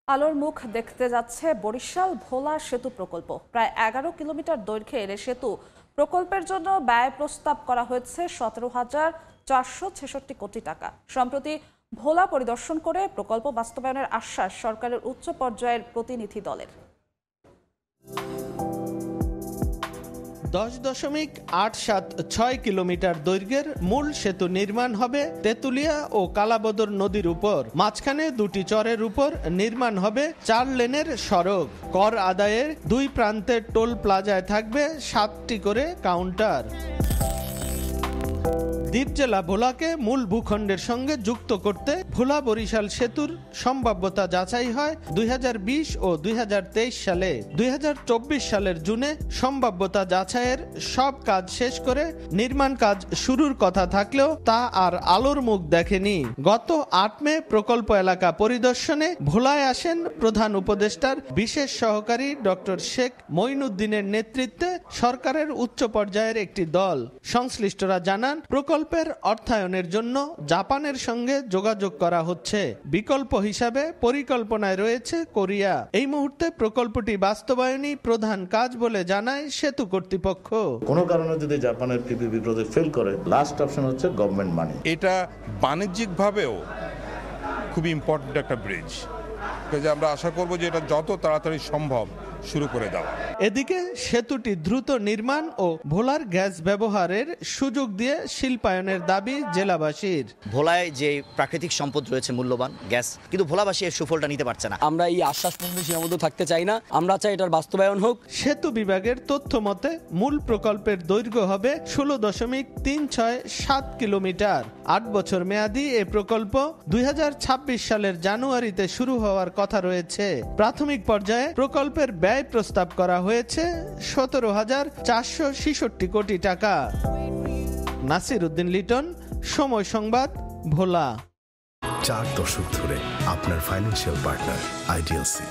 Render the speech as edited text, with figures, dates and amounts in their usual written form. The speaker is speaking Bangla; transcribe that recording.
আলোর মুখ দেখতে যাচ্ছে বরিশাল ভোলা সেতু প্রকল্প। প্রায় 11 কিলোমিটার দৈর্ঘ্যের এ সেতু প্রকল্পের জন্য ব্যয় প্রস্তাব করা হয়েছে 17,466 কোটি টাকা। সম্প্রতি ভোলা পরিদর্শন করে প্রকল্প বাস্তবায়নের আশ্বাস সরকারের উচ্চ পর্যায়ের প্রতিনিধি দলের। 10.876 কিলোমিটার দৈর্ঘ্যের মূল সেতু নির্মাণ হবে তেঁতুলিয়া ও কালাবদর নদীর উপর। মাঝখানে দুটি চরের উপর নির্মাণ হবে 4 লেনের সড়ক। কর আদায়ের দুই প্রান্তের টোল প্লাজায় থাকবে 7টি করে কাউন্টার। দ্বীপ জেলা ভোলাকে মূল ভূখণ্ডের সঙ্গে যুক্ত করতে ভোলা বরিশাল সেতুর সম্ভাব্যতা যাচাই হয় 2020 ও 2023 সালে। 2024 সালের জুনে সম্ভাব্যতা যাচাইয়ের সব কাজ শেষ করে নির্মাণ কাজ শুরুর কথা থাকলেও তা আর আলোর মুখ দেখেনি। গত 8 মে প্রকল্প এলাকা পরিদর্শনে ভোলায় আসেন প্রধান উপদেষ্টার বিশেষ সহকারী ডক্টর শেখ মঈনুদ্দিনের নেতৃত্বে সরকারের উচ্চ পর্যায়ের একটি দল। সংশ্লিষ্টরা জানান, প্রকল্পের অর্থায়নের জন্য জাপানের সঙ্গে যোগাযোগ করা হচ্ছে। বিকল্প হিসাবে পরিকল্পনায় রয়েছে কোরিয়া। এই মুহূর্তে প্রকল্পটি বাস্তবায়নই প্রধান কাজ বলে জানায় সেতু কর্তৃপক্ষ। কোনো কারণে যদি জাপানের পিপিপি প্রজেক্ট ফেল করে, লাস্ট অপশন হচ্ছে গভর্নমেন্ট মানি। এটা বাণিজ্যিকভাবেও খুব ইম্পর্টেন্ট একটা ব্রিজ, কাজে আমরা আশা করব যে এটা যত তাড়াতাড়ি সম্ভব শুরু করে দেওয়া। এদিকে সেতুটি দ্রুত নির্মাণ ও ভোলার গ্যাস ব্যবহারের সুযোগ দিয়ে শিল্পায়নের দাবি জেলাবাসীর। ভোলায় যে প্রাকৃতিক সম্পদ রয়েছে মূল্যবান গ্যাস, কিন্তু ভোলাবাসী এর সুফলটা নিতে পারছে না। আমরা এই আশ্বাস পর্যন্ত সীমাবদ্ধ থাকতে চাই না, আমরা চাই এটার বাস্তবায়ন হোক। সেতু বিভাগের তথ্য মতে মূল প্রকল্পের দৈর্ঘ্য হবে 16.367 কিলোমিটার। 8 বছর মেয়াদী এ প্রকল্প 2026 সালের জানুয়ারিতে শুরু হওয়ার কথা রয়েছে। প্রাথমিক পর্যায়ে প্রকল্পের ব্যয় প্রস্তাব করা হয়েছে 17,466 কোটি টাকা। নাসির উদ্দিন লিটন, সময় সংবাদ, ভোলা। 4 দশক ধরে আপনার ফাইন্যান্সিয়াল পার্টনার আইডিএলসি।